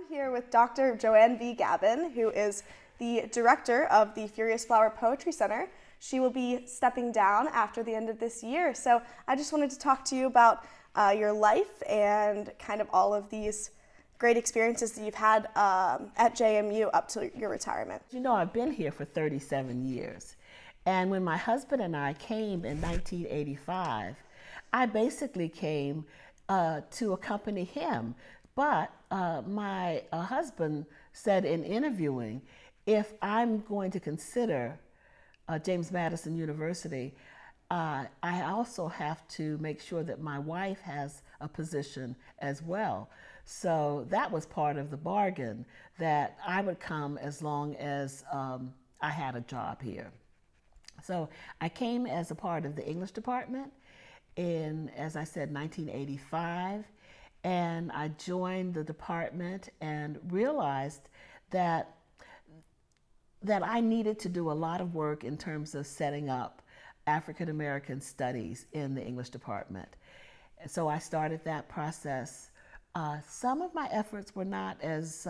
I'm here with Dr. Joanne V. Gabbin, who is the director of the Furious Flower Poetry Center. She will be stepping down after the end of this year. So I just wanted to talk to you about your life and kind of all of these great experiences that you've had at JMU up to your retirement. You know, I've been here for 37 years. And when my husband and I came in 1985, I basically came to accompany him. But my husband said in interviewing, if I'm going to consider James Madison University, I also have to make sure that my wife has a position as well. So that was part of the bargain, that I would come as long as I had a job here. So I came as a part of the English department in, as I said, 1985. And I joined the department and realized that I needed to do a lot of work in terms of setting up African American studies in the English department. So I started that process. Some of my efforts were not as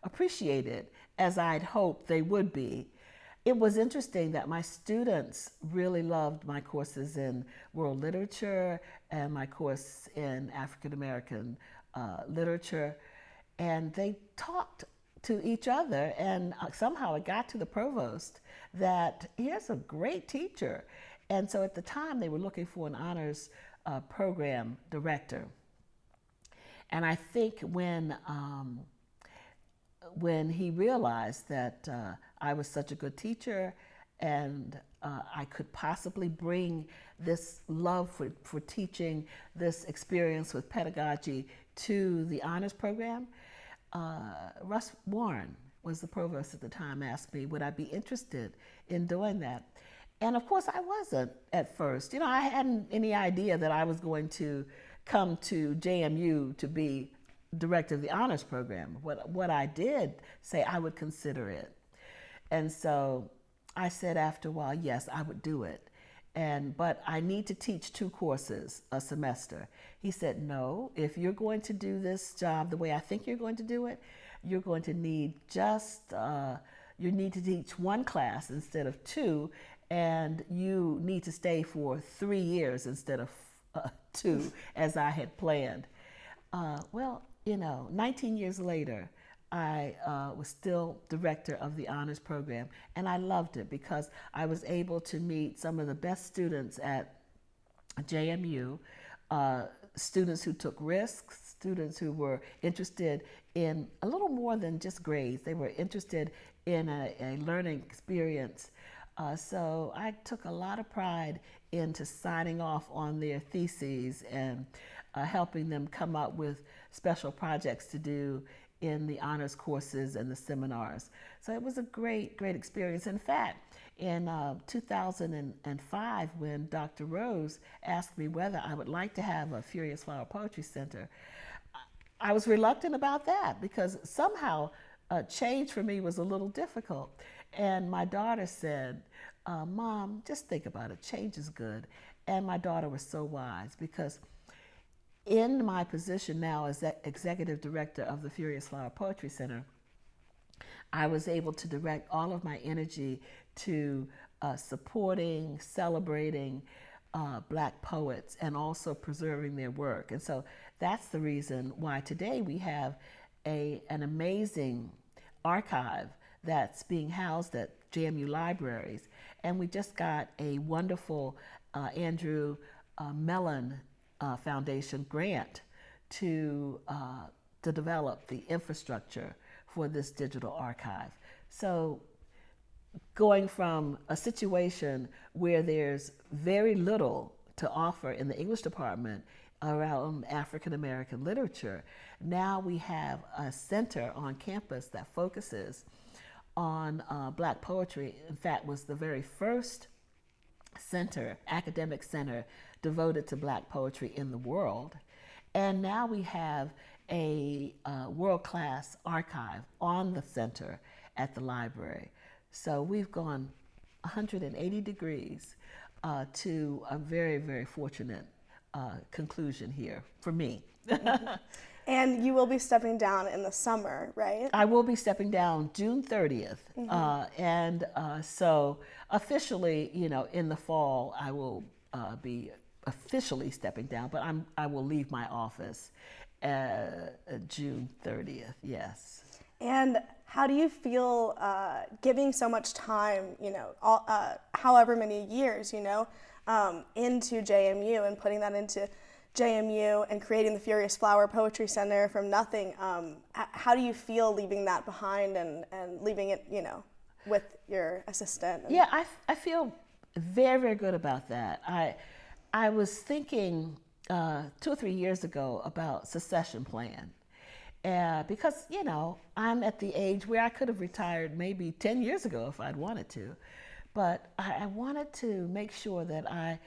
appreciated as I'd hoped they would be. It was interesting that my students really loved my courses in world literature and my course in African American literature, and they talked to each other, and somehow it got to the provost that here's a great teacher. And so at the time they were looking for an honors program director. And I think when he realized that I was such a good teacher and I could possibly bring this love for teaching, this experience with pedagogy to the honors program, Russ Warren was the provost at the time, asked me, would I be interested in doing that? And of course I wasn't at first. You know, I hadn't any idea that I was going to come to JMU to be director of the honors program. What I did say, I would consider it. And so I said after a while, yes, I would do it. But I need to teach 2 courses a semester. He said, no, if you're going to do this job the way I think you're going to do it, you're going to need you need to teach 1 class instead of 2, and you need to stay for 3 years instead of 2, as I had planned. Well, you know, 19 years later, I was still director of the honors program, and I loved it because I was able to meet some of the best students at JMU, students who took risks, students who were interested in a little more than just grades. They were interested in a learning experience. So I took a lot of pride into signing off on their theses and helping them come up with special projects to do in the honors courses and the seminars. So it was a great, great experience. In fact, in 2005, when Dr. Rose asked me whether I would like to have a Furious Flower Poetry Center, I was reluctant about that because somehow change for me was a little difficult. And my daughter said, Mom, just think about it, change is good. And my daughter was so wise because in my position now as executive director of the Furious Flower Poetry Center, I was able to direct all of my energy to supporting, celebrating Black poets and also preserving their work. And so that's the reason why today we have an amazing archive that's being housed at JMU libraries. And we just got a wonderful Andrew Mellon Foundation grant to develop the infrastructure for this digital archive. So going from a situation where there's very little to offer in the English department around African American literature, now we have a center on campus that focuses on Black poetry. In fact, was the very first center, academic center, devoted to Black poetry in the world. And now we have a world-class archive on the center at the library. So we've gone 180 degrees to a very, very fortunate conclusion here for me. And you will be stepping down in the summer, right? I will be stepping down June 30th. So officially, in the fall, I will be officially stepping down, but I will leave my office June 30th, yes. And how do you feel giving so much time, however many years, into JMU and putting that into JMU and creating the Furious Flower Poetry Center from nothing? How do you feel leaving that behind and leaving it, with your assistant? Yeah, I feel very, very good about that. I was thinking 2 or 3 years ago about succession plan. Because, I'm at the age where I could have retired maybe 10 years ago if I'd wanted to. But I wanted to make sure that I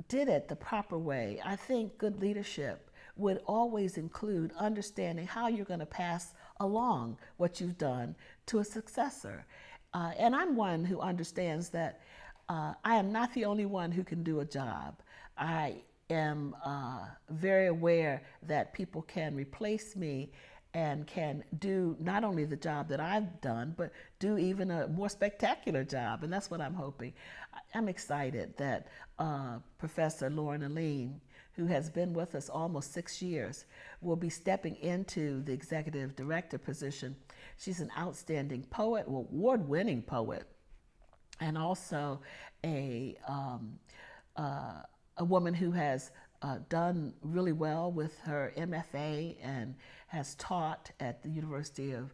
did it the proper way. I think good leadership would always include understanding how you're going to pass along what you've done to a successor. And I'm one who understands that I am not the only one who can do a job. I am very aware that people can replace me and can do not only the job that I've done, but do even a more spectacular job. And that's what I'm hoping. I'm excited that Professor Lauren Aline, who has been with us almost 6 years, will be stepping into the executive director position. She's an outstanding poet, award-winning poet, and also a woman who has done really well with her MFA and has taught at the University of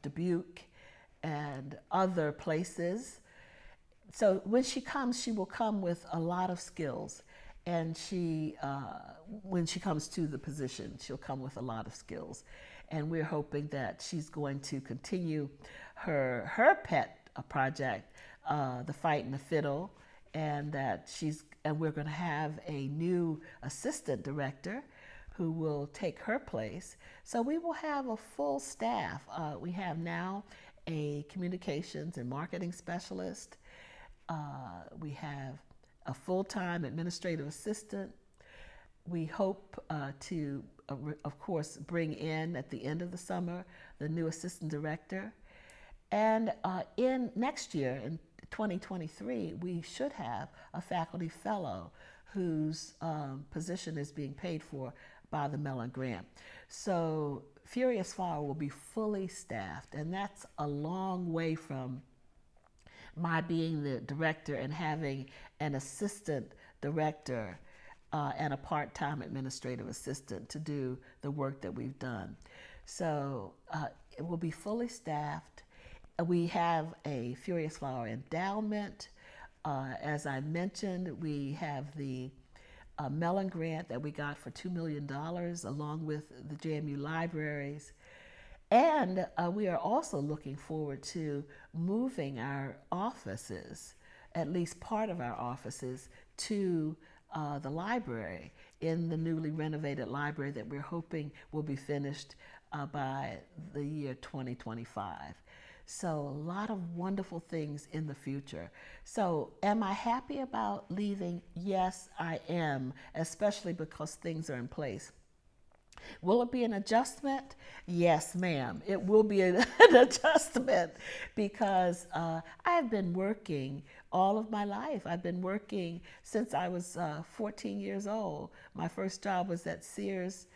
Dubuque and other places. So when she comes, she will come with a lot of skills. And when she comes to the position, she'll come with a lot of skills. And we're hoping that she's going to continue her pet project, The Fight and the Fiddle, and that we're going to have a new assistant director who will take her place. So we will have a full staff. We have now a communications and marketing specialist. We have a full-time administrative assistant. We hope to, of course, bring in at the end of the summer the new assistant director. And in next year, in 2023, we should have a faculty fellow whose position is being paid for by the Mellon Grant. So Furious Flower will be fully staffed, and that's a long way from my being the director and having an assistant director and a part-time administrative assistant to do the work that we've done. So it will be fully staffed. We have a Furious Flower endowment. As I mentioned, we have the Mellon Grant that we got for $2 million along with the JMU libraries. And we are also looking forward to moving our offices, at least part of our offices, to the library in the newly renovated library that we're hoping will be finished by the year 2025. So a lot of wonderful things in the future. So am I happy about leaving? Yes, I am, especially because things are in place. Will it be an adjustment? Yes, ma'am. It will be an adjustment because I have been working all of my life. I've been working since I was 14 years old. My first job was at Sears,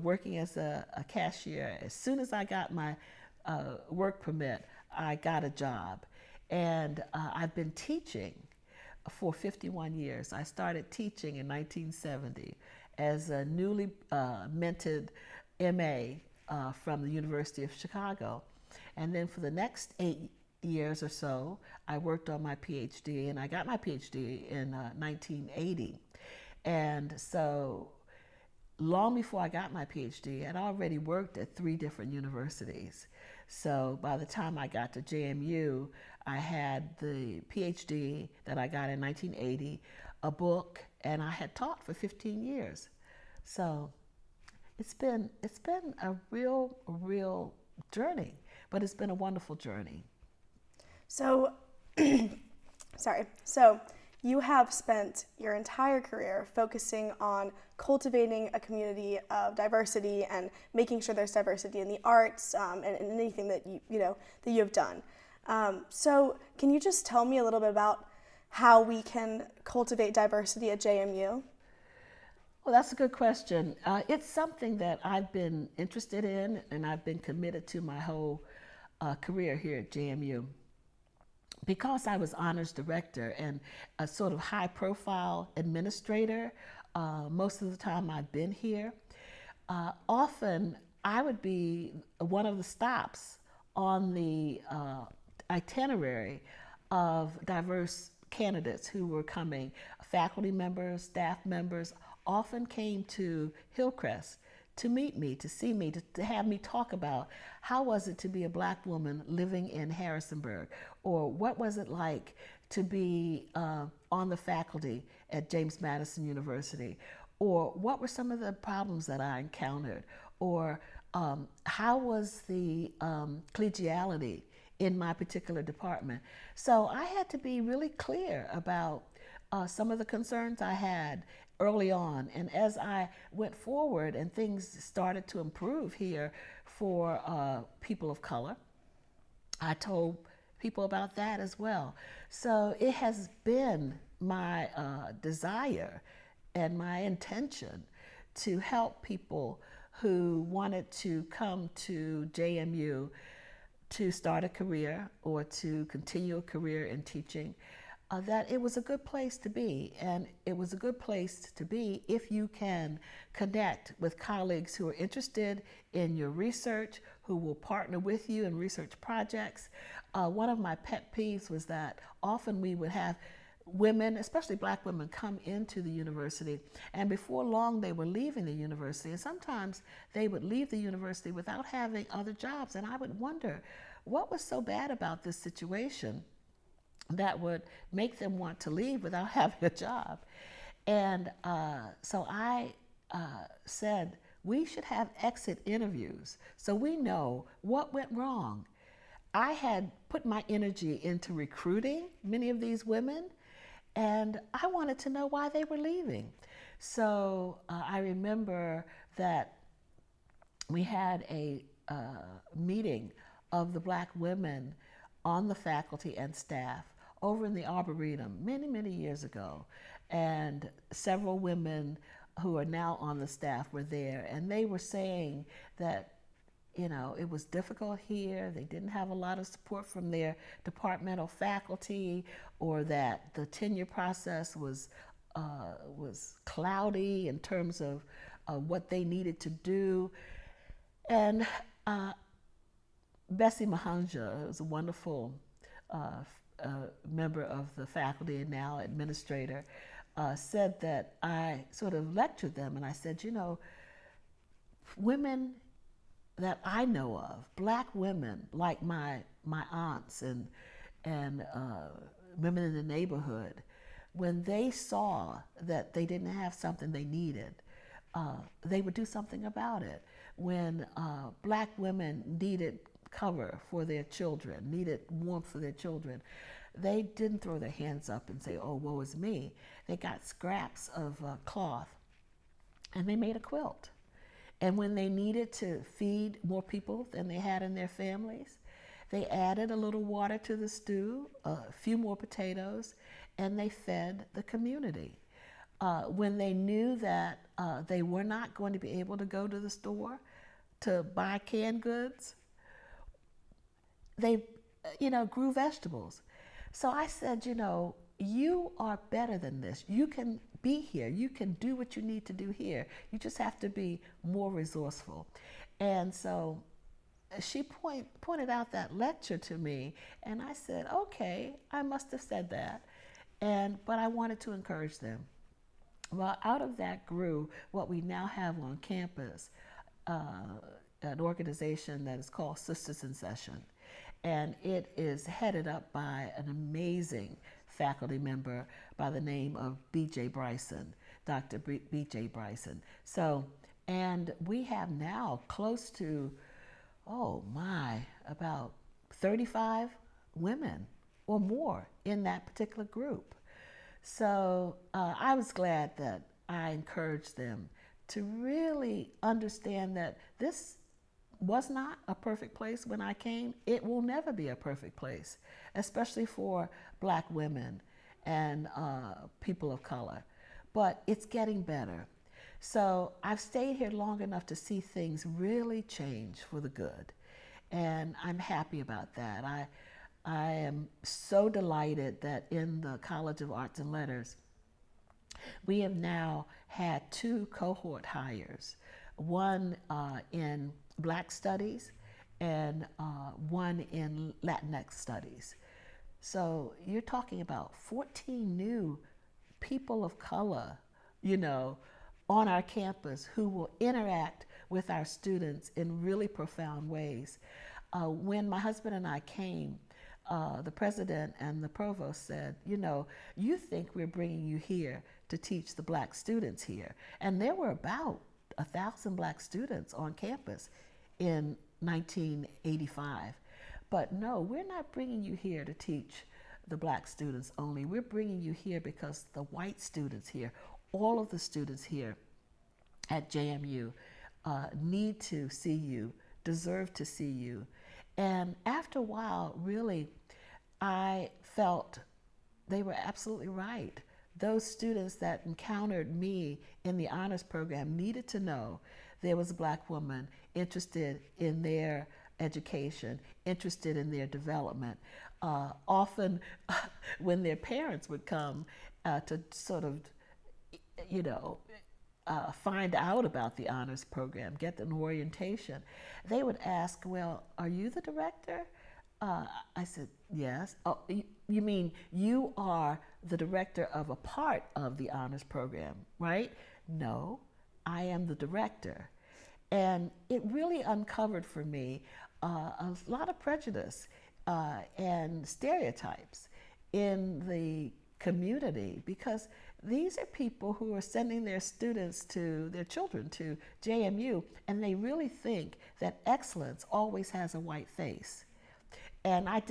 working as a cashier. As soon as I got my work permit, I got a job. And I've been teaching for 51 years. I started teaching in 1970 as a newly minted MA from the University of Chicago. And then for the next 8 years or so, I worked on my PhD, and I got my PhD in 1980. And so long before I got my PhD, I'd already worked at 3 different universities. So by the time I got to JMU, I had the PhD that I got in 1980, a book, and I had taught for 15 years. So it's been a real journey, but it's been a wonderful journey. So, sorry. So You have spent your entire career focusing on cultivating a community of diversity and making sure there's diversity in the arts, and anything that that you have done. So can you just tell me a little bit about how we can cultivate diversity at JMU? Well, that's a good question. It's something that I've been interested in and I've been committed to my whole career here at JMU. Because I was honors director and a sort of high profile administrator, most of the time I've been here, often I would be one of the stops on the itinerary of diverse candidates who were coming. Faculty members, staff members often came to Hillcrest to meet me, to see me, to have me talk about how was it to be a Black woman living in Harrisonburg, or what was it like to be on the faculty at James Madison University, or what were some of the problems that I encountered, or how was the collegiality in my particular department. So I had to be really clear about some of the concerns I had early on. And as I went forward and things started to improve here for people of color, I told people about that as well. So it has been my desire and my intention to help people who wanted to come to JMU to start a career or to continue a career in teaching, that it was a good place to be. And it was a good place to be if you can connect with colleagues who are interested in your research, who will partner with you in research projects. One of my pet peeves was that often we would have women, especially Black women, come into the university, and before long they were leaving the university, and sometimes they would leave the university without having other jobs. And I would wonder, what was so bad about this situation that would make them want to leave without having a job? And so I said, we should have exit interviews so we know what went wrong. I had put my energy into recruiting many of these women, and I wanted to know why they were leaving. So I remember that we had a meeting of the Black women on the faculty and staff over in the Arboretum many, many years ago. And several women who are now on the staff were there, and they were saying that it was difficult here. They didn't have a lot of support from their departmental faculty, or that the tenure process was cloudy in terms of what they needed to do. And Bessie Mahanja is a wonderful member of the faculty and now administrator, said that I sort of lectured them, and I said, women that I know of, Black women like my aunts and women in the neighborhood, when they saw that they didn't have something they needed, they would do something about it. When Black women needed cover for their children, needed warmth for their children, they didn't throw their hands up and say, oh, woe is me. They got scraps of cloth and they made a quilt. And when they needed to feed more people than they had in their families, they added a little water to the stew, a few more potatoes, and they fed the community. When they knew that they were not going to be able to go to the store to buy canned goods, they grew vegetables. So I said, you are better than this. You can be here. You can do what you need to do here. You just have to be more resourceful. And so she pointed out that lecture to me, and I said, okay, I must have said that. But I wanted to encourage them. Well, out of that grew what we now have on campus, an organization that is called Sisters in Session. And it is headed up by an amazing faculty member by the name of B.J. Bryson, Dr. B.J. Bryson. So, and we have now close to, about 35 women or more in that particular group. So I was glad that I encouraged them to really understand that this was not a perfect place when I came. It will never be a perfect place, especially for Black women and people of color. But it's getting better. So I've stayed here long enough to see things really change for the good. And I'm happy about that. I am so delighted that in the College of Arts and Letters, we have now had 2 cohort hires, one in Black Studies and one in Latinx Studies. So you're talking about 14 new people of color, you know, on our campus who will interact with our students in really profound ways. When my husband and I came, the president and the provost said, you know, you think we're bringing you here to teach the Black students here. And there were about 1,000 Black students on campus in 1985. But no, we're not bringing you here to teach the Black students only. We're bringing you here because the white students here, all of the students here at JMU need to see you, deserve to see you. And after a while, really, I felt they were absolutely right. Those students that encountered me in the honors program needed to know there was a Black woman interested in their education, interested in their development. Often when their parents would come to sort of, you know, find out about the honors program, get an orientation, they would ask, well, are you the director? I said, yes. Oh, you mean you are the director of a part of the honors program, right? No, I am the director. And it really uncovered for me a lot of prejudice and stereotypes in the community, because these are people who are sending their students to, their children to JMU, and they really think that excellence always has a white face. And I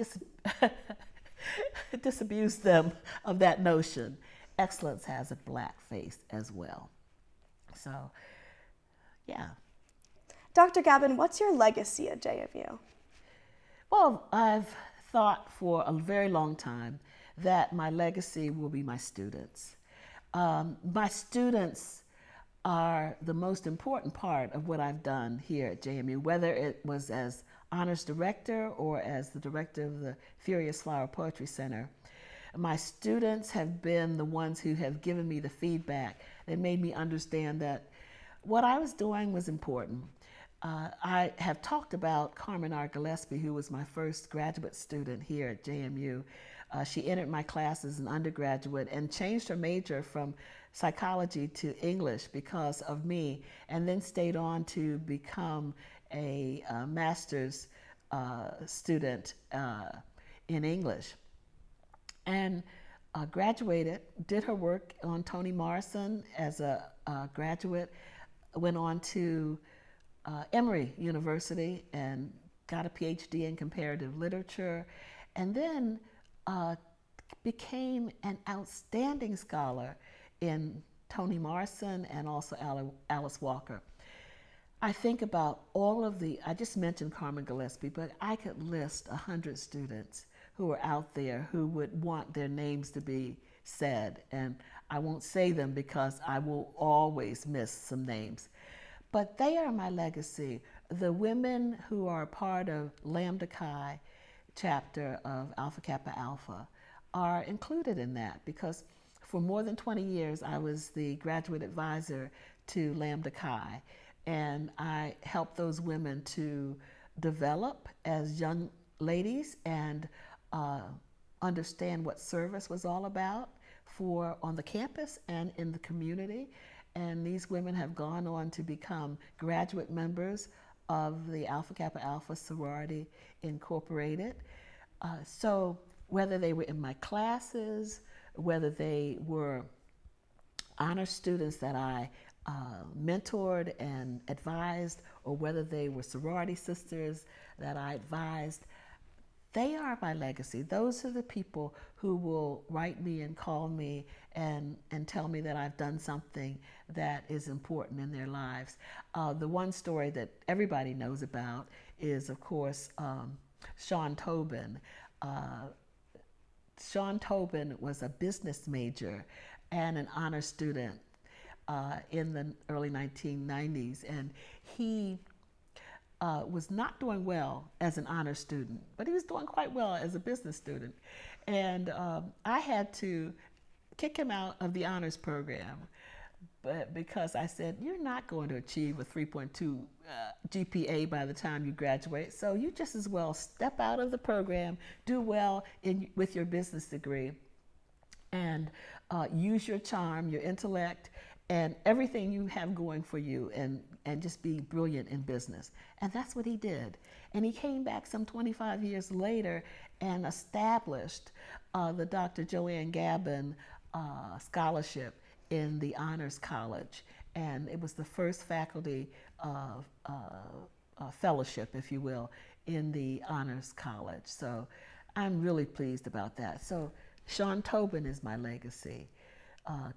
disabused them of that notion. Excellence has a Black face as well. So, yeah. Dr. Gabbin, what's your legacy at JMU? Well, I've thought for a very long time that my legacy will be my students. My students are the most important part of what I've done here at JMU, whether it was as honors director or as the director of the Furious Flower Poetry Center. My students have been the ones who have given me the feedback that made me understand that what I was doing was important. I have talked about Carmen R. Gillespie, who was my first graduate student here at JMU. She entered my class as an undergraduate and changed her major from psychology to English because of me, and then stayed on to become a master's student in English. And graduated, did her work on Toni Morrison as a graduate, went on to Emory University and got a PhD in comparative literature, and then became an outstanding scholar in Toni Morrison and also Alice Walker. I think about all of I just mentioned Carmen Gillespie, but I could list 100 students who are out there who would want their names to be said, and I won't say them because I will always miss some names. But they are my legacy. The women who are part of Lambda Chi chapter of Alpha Kappa Alpha are included in that, because for more than 20 years I was the graduate advisor to Lambda Chi, and I helped those women to develop as young ladies and understand what service was all about on the campus and in the community. And these women have gone on to become graduate members of the Alpha Kappa Alpha Sorority Incorporated. So whether they were in my classes, whether they were honor students that I mentored and advised, or whether they were sorority sisters that I advised, They are my legacy. Those are the people who will write me and call me and tell me that I've done something that is important in their lives. The one story that everybody knows about is, of course, Sean Tobin. Sean Tobin was a business major and an honor student in the early 1990s, and he was not doing well as an honor student, but he was doing quite well as a business student. And I had to kick him out of the honors program, but because I said, you're not going to achieve a 3.2 GPA by the time you graduate, so you just as well step out of the program, do well with your business degree, and use your charm, your intellect, and everything you have going for you, and just be brilliant in business. And that's what he did. And he came back some 25 years later and established the Dr. Joanne Gabbin scholarship in the Honors College. And it was the first faculty fellowship, if you will, in the Honors College. So I'm really pleased about that. So Sean Tobin is my legacy.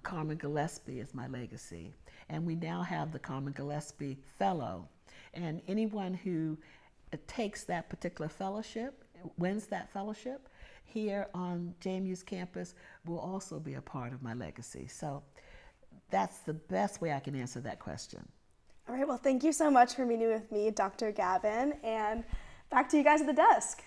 Carmen Gillespie is my legacy. And we now have the Carmen Gillespie Fellow. And anyone who takes that particular fellowship, wins that fellowship, here on JMU's campus will also be a part of my legacy. So that's the best way I can answer that question. All right, well, thank you so much for meeting with me, Dr. Gabbin, and back to you guys at the desk.